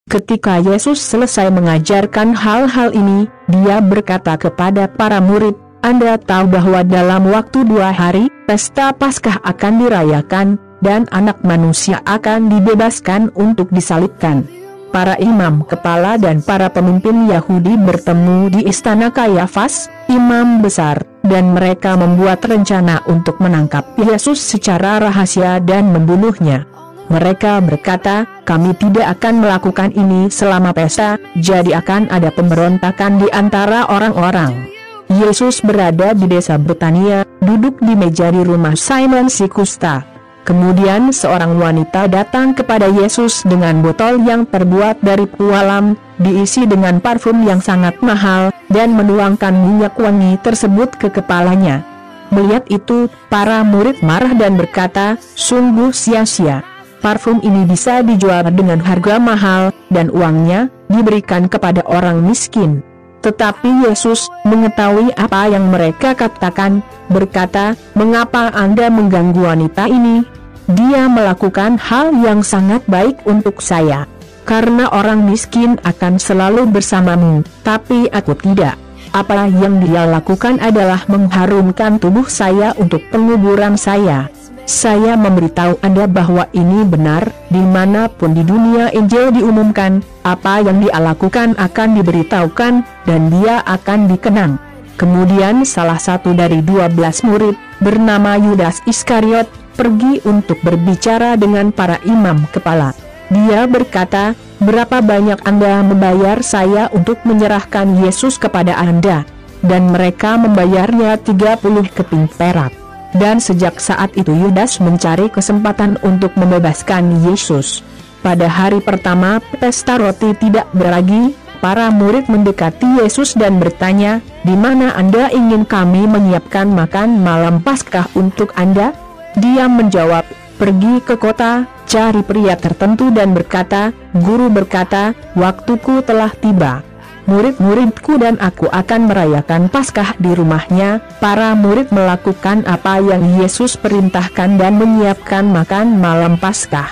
Ketika Yesus selesai mengajarkan hal-hal ini, Dia berkata kepada para murid, "Anda tahu bahwa dalam waktu 2 hari, pesta Paskah akan dirayakan, dan Anak Manusia akan dibebaskan untuk disalibkan." Para imam kepala dan para pemimpin Yahudi bertemu di istana Kayafas, imam besar, dan mereka membuat rencana untuk menangkap Yesus secara rahasia dan membunuhnya. Mereka berkata, "Kami tidak akan melakukan ini selama pesta, jadi akan ada pemberontakan di antara orang-orang." Yesus berada di desa Betania, duduk di meja di rumah Simon si Kusta. Kemudian seorang wanita datang kepada Yesus dengan botol yang terbuat dari pualam, diisi dengan parfum yang sangat mahal, dan menuangkan minyak wangi tersebut ke kepalanya. Melihat itu, para murid marah dan berkata, "Sungguh sia-sia. Parfum ini bisa dijual dengan harga mahal, dan uangnya diberikan kepada orang miskin." Tetapi Yesus mengetahui apa yang mereka katakan, berkata, "Mengapa Anda mengganggu wanita ini? Dia melakukan hal yang sangat baik untuk saya. Karena orang miskin akan selalu bersamamu, tapi aku tidak. Apa yang dia lakukan adalah mengharumkan tubuh saya untuk penguburan saya. Saya memberitahu Anda bahwa ini benar, dimanapun di dunia Injil diumumkan, apa yang dia lakukan akan diberitahukan, dan dia akan dikenang." Kemudian salah satu dari 12 murid, bernama Yudas Iskariot, pergi untuk berbicara dengan para imam kepala. Dia berkata, "Berapa banyak Anda membayar saya untuk menyerahkan Yesus kepada Anda?" Dan mereka membayarnya 30 keping perak. Dan sejak saat itu Yudas mencari kesempatan untuk membebaskan Yesus. Pada hari pertama pesta roti tidak beragi, para murid mendekati Yesus dan bertanya, "Di mana Anda ingin kami menyiapkan makan malam Paskah untuk Anda?" Dia menjawab, "Pergi ke kota, cari pria tertentu dan berkata, 'Guru berkata, waktuku telah tiba. Murid-muridku dan aku akan merayakan Paskah di rumahnya.'" Para murid melakukan apa yang Yesus perintahkan dan menyiapkan makan malam Paskah.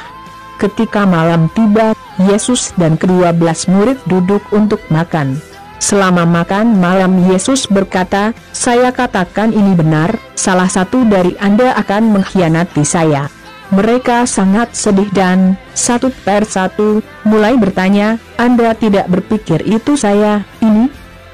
Ketika malam tiba, Yesus dan ke-12 murid duduk untuk makan. Selama makan malam Yesus berkata, "Saya katakan ini benar, salah satu dari Anda akan mengkhianati saya." Mereka sangat sedih dan, satu persatu, mulai bertanya, "Anda tidak berpikir itu saya, ini?"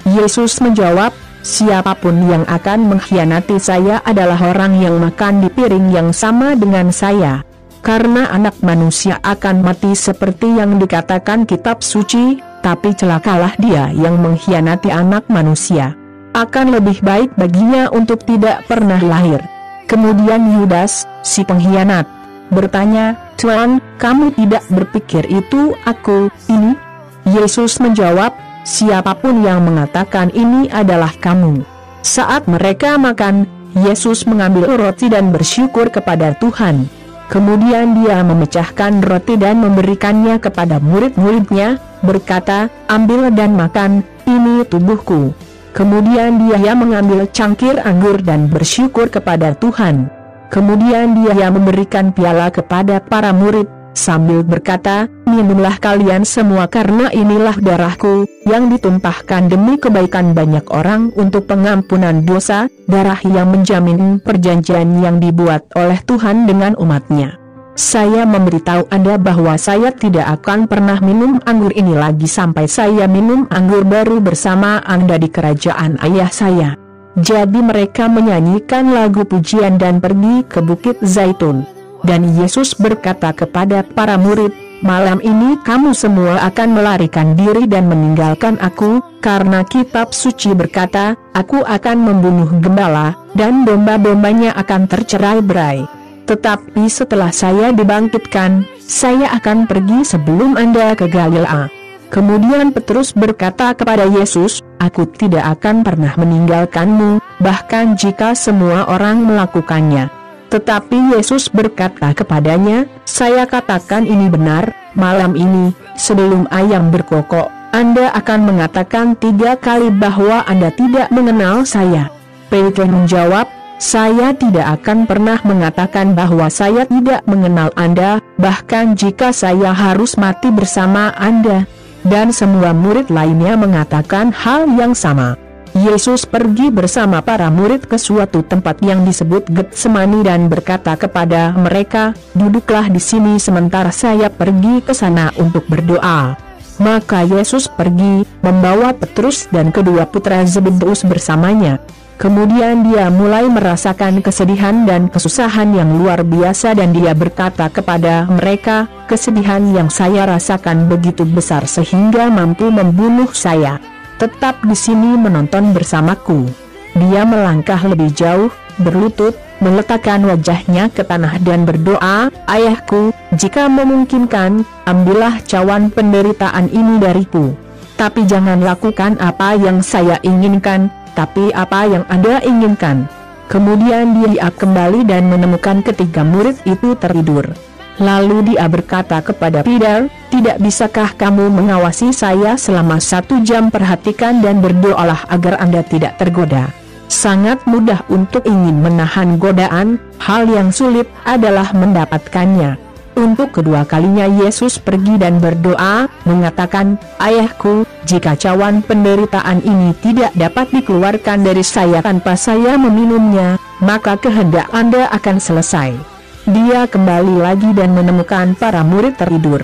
Yesus menjawab, "Siapapun yang akan mengkhianati saya adalah orang yang makan di piring yang sama dengan saya. Karena Anak Manusia akan mati seperti yang dikatakan kitab suci, tapi celakalah dia yang mengkhianati Anak Manusia. Akan lebih baik baginya untuk tidak pernah lahir." Kemudian Yudas, si pengkhianat, bertanya, "Tuan, kamu tidak berpikir itu aku, ini?" Yesus menjawab, "Siapapun yang mengatakan ini adalah kamu." Saat mereka makan, Yesus mengambil roti dan bersyukur kepada Tuhan. Kemudian dia memecahkan roti dan memberikannya kepada murid-muridnya, berkata, "Ambil dan makan, ini tubuhku." Kemudian dia mengambil cangkir anggur dan bersyukur kepada Tuhan. Kemudian dia memberikan piala kepada para murid, sambil berkata, "Minumlah kalian semua karena inilah darahku, yang ditumpahkan demi kebaikan banyak orang untuk pengampunan dosa, darah yang menjamin perjanjian yang dibuat oleh Tuhan dengan umat-Nya. Saya memberitahu Anda bahwa saya tidak akan pernah minum anggur ini lagi sampai saya minum anggur baru bersama Anda di kerajaan Ayah saya." Jadi mereka menyanyikan lagu pujian dan pergi ke Bukit Zaitun. Dan Yesus berkata kepada para murid, "Malam ini kamu semua akan melarikan diri dan meninggalkan aku, karena kitab suci berkata, aku akan membunuh gembala, dan domba-dombanya akan tercerai-berai. Tetapi setelah saya dibangkitkan, saya akan pergi sebelum Anda ke Galilea." Kemudian Petrus berkata kepada Yesus, "Aku tidak akan pernah meninggalkanmu, bahkan jika semua orang melakukannya." Tetapi Yesus berkata kepadanya, "Saya katakan ini benar, malam ini, sebelum ayam berkokok, Anda akan mengatakan 3 kali bahwa Anda tidak mengenal saya." Petrus menjawab, Saya tidak akan pernah mengatakan bahwa saya tidak mengenal Anda, bahkan jika saya harus mati bersama Anda." Dan semua murid lainnya mengatakan hal yang sama. Yesus pergi bersama para murid ke suatu tempat yang disebut Getsemani dan berkata kepada mereka, "Duduklah di sini sementara saya pergi ke sana untuk berdoa." Maka Yesus pergi, membawa Petrus dan kedua putra Zebedeus bersamanya. Kemudian dia mulai merasakan kesedihan dan kesusahan yang luar biasa dan dia berkata kepada mereka, "Kesedihan yang saya rasakan begitu besar sehingga mampu membunuh saya. Tetap di sini menonton bersamaku." Dia melangkah lebih jauh, berlutut, meletakkan wajahnya ke tanah dan berdoa, "Ayahku, jika memungkinkan, ambillah cawan penderitaan ini dariku. Tapi jangan lakukan apa yang saya inginkan, tapi apa yang Anda inginkan." Kemudian dia kembali dan menemukan ketiga murid itu tertidur. Lalu dia berkata kepada Peter, "Tidak bisakah kamu mengawasi saya selama 1 jam? Perhatikan dan berdoalah agar Anda tidak tergoda." Sangat mudah untuk ingin menahan godaan, hal yang sulit adalah mendapatkannya. Untuk kedua kalinya Yesus pergi dan berdoa, mengatakan, "Ayahku, jika cawan penderitaan ini tidak dapat dikeluarkan dari saya tanpa saya meminumnya, maka kehendak Anda akan selesai." Dia kembali lagi dan menemukan para murid tertidur.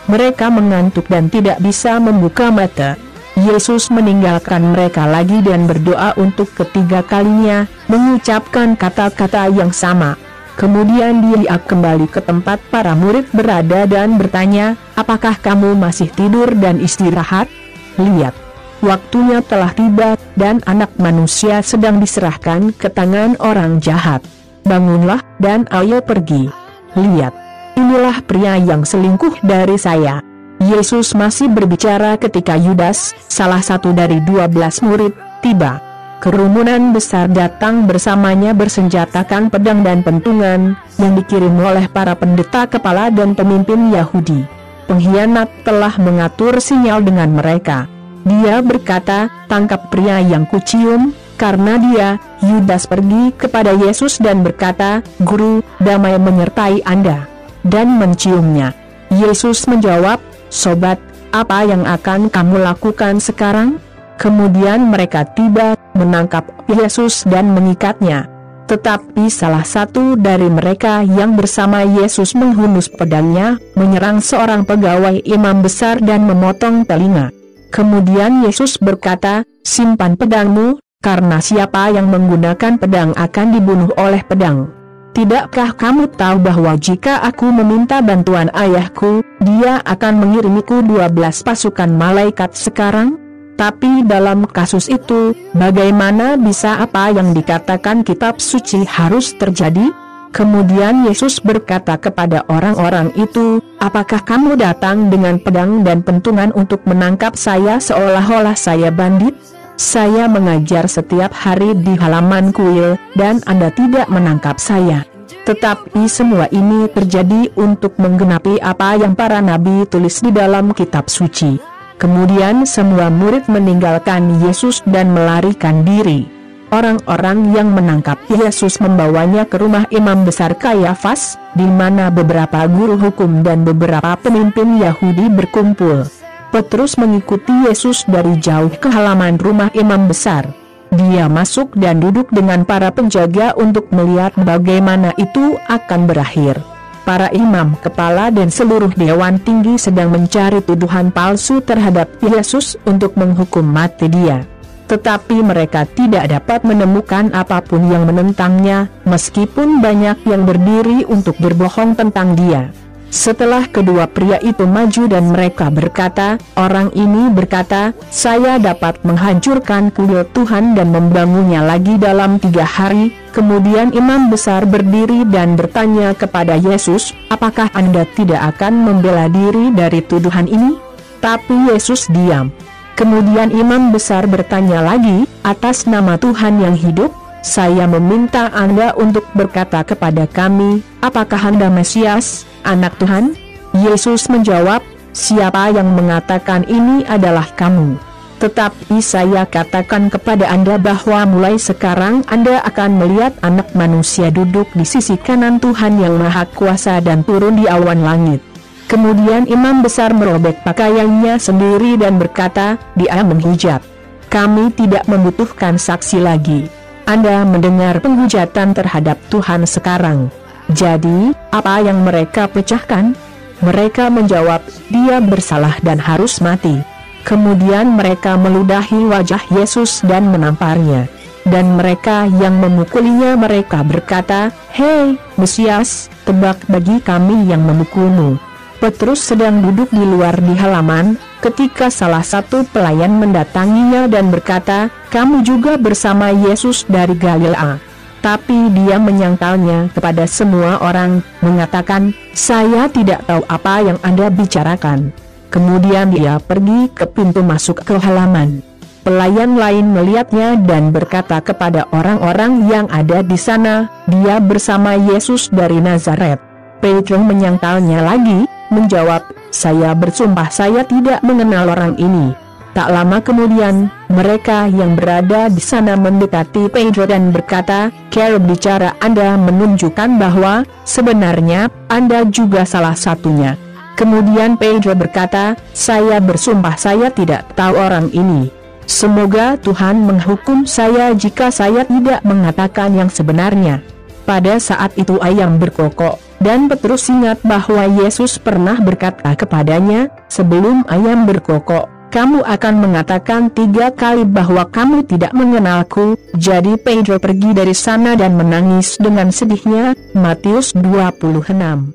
Mereka mengantuk dan tidak bisa membuka mata. Yesus meninggalkan mereka lagi dan berdoa untuk ketiga kalinya, mengucapkan kata-kata yang sama. Kemudian dia kembali ke tempat para murid berada dan bertanya, "Apakah kamu masih tidur dan istirahat? Lihat, waktunya telah tiba, dan Anak Manusia sedang diserahkan ke tangan orang jahat. Bangunlah dan ayo pergi. Lihat, inilah pria yang selingkuh dari saya." Yesus masih berbicara ketika Yudas, salah satu dari 12 murid, tiba. Kerumunan besar datang bersamanya bersenjatakan pedang dan pentungan, yang dikirim oleh para pendeta kepala dan pemimpin Yahudi. Pengkhianat telah mengatur sinyal dengan mereka. Dia berkata, "Tangkap pria yang kucium." Karena dia, Yudas pergi kepada Yesus dan berkata, "Guru, damai menyertai Anda," dan menciumnya. Yesus menjawab, "Sobat, apa yang akan kamu lakukan sekarang?" Kemudian mereka tiba, menangkap Yesus dan mengikatnya. Tetapi salah satu dari mereka yang bersama Yesus menghunus pedangnya, menyerang seorang pegawai imam besar dan memotong telinga. Kemudian Yesus berkata, "Simpan pedangmu, karena siapa yang menggunakan pedang akan dibunuh oleh pedang. Tidakkah kamu tahu bahwa jika aku meminta bantuan Ayahku, Dia akan mengirimiku 12 pasukan malaikat sekarang? Tapi dalam kasus itu, bagaimana bisa apa yang dikatakan kitab suci harus terjadi?" Kemudian Yesus berkata kepada orang-orang itu, "Apakah kamu datang dengan pedang dan pentungan untuk menangkap saya seolah-olah saya bandit? Saya mengajar setiap hari di halaman kuil, dan Anda tidak menangkap saya. Tetapi semua ini terjadi untuk menggenapi apa yang para nabi tulis di dalam kitab suci." Kemudian semua murid meninggalkan Yesus dan melarikan diri. Orang-orang yang menangkap Yesus membawanya ke rumah imam besar Kayafas, di mana beberapa guru hukum dan beberapa pemimpin Yahudi berkumpul. Petrus mengikuti Yesus dari jauh ke halaman rumah imam besar. Dia masuk dan duduk dengan para penjaga untuk melihat bagaimana itu akan berakhir. Para imam kepala dan seluruh dewan tinggi sedang mencari tuduhan palsu terhadap Yesus untuk menghukum mati dia. Tetapi mereka tidak dapat menemukan apapun yang menentangnya, meskipun banyak yang berdiri untuk berbohong tentang dia. Setelah kedua pria itu maju dan mereka berkata, "Orang ini berkata, saya dapat menghancurkan kuil Tuhan dan membangunnya lagi dalam 3 hari. Kemudian imam besar berdiri dan bertanya kepada Yesus, "Apakah Anda tidak akan membela diri dari tuduhan ini?" Tapi Yesus diam. Kemudian imam besar bertanya lagi, "Atas nama Tuhan yang hidup, saya meminta Anda untuk berkata kepada kami, apakah Anda Mesias, Anak Tuhan?" Yesus menjawab, "Siapa yang mengatakan ini adalah kamu?" Tetapi saya katakan kepada Anda bahwa mulai sekarang Anda akan melihat Anak Manusia duduk di sisi kanan Tuhan Yang Maha Kuasa dan turun di awan langit." Kemudian imam besar merobek pakaiannya sendiri dan berkata, "Dia menghujat. Kami tidak membutuhkan saksi lagi. Anda mendengar penghujatan terhadap Tuhan sekarang. Jadi, apa yang mereka pecahkan?" Mereka menjawab, "Dia bersalah dan harus mati." Kemudian mereka meludahi wajah Yesus dan menamparnya. Dan mereka yang memukulinya mereka berkata, "Hei, Mesias, tebak bagi kami yang memukulmu." Petrus sedang duduk di luar di halaman, ketika salah satu pelayan mendatanginya dan berkata, "Kamu juga bersama Yesus dari Galilea." Tapi dia menyangkalnya kepada semua orang, mengatakan, "Saya tidak tahu apa yang Anda bicarakan." Kemudian dia pergi ke pintu masuk ke halaman. Pelayan lain melihatnya dan berkata kepada orang-orang yang ada di sana, "Dia bersama Yesus dari Nazaret." Petrus menyangkalnya lagi, menjawab, "Saya bersumpah saya tidak mengenal orang ini." Tak lama kemudian, mereka yang berada di sana mendekati Petrus dan berkata, "Cara bicara Anda menunjukkan bahwa sebenarnya Anda juga salah satunya." Kemudian Petrus berkata, "Saya bersumpah saya tidak tahu orang ini. Semoga Tuhan menghukum saya jika saya tidak mengatakan yang sebenarnya." Pada saat itu ayam berkokok, dan Petrus ingat bahwa Yesus pernah berkata kepadanya, "Sebelum ayam berkokok, kamu akan mengatakan 3 kali bahwa kamu tidak mengenalku." Jadi Petrus pergi dari sana dan menangis dengan sedihnya. Matius 26:1-75.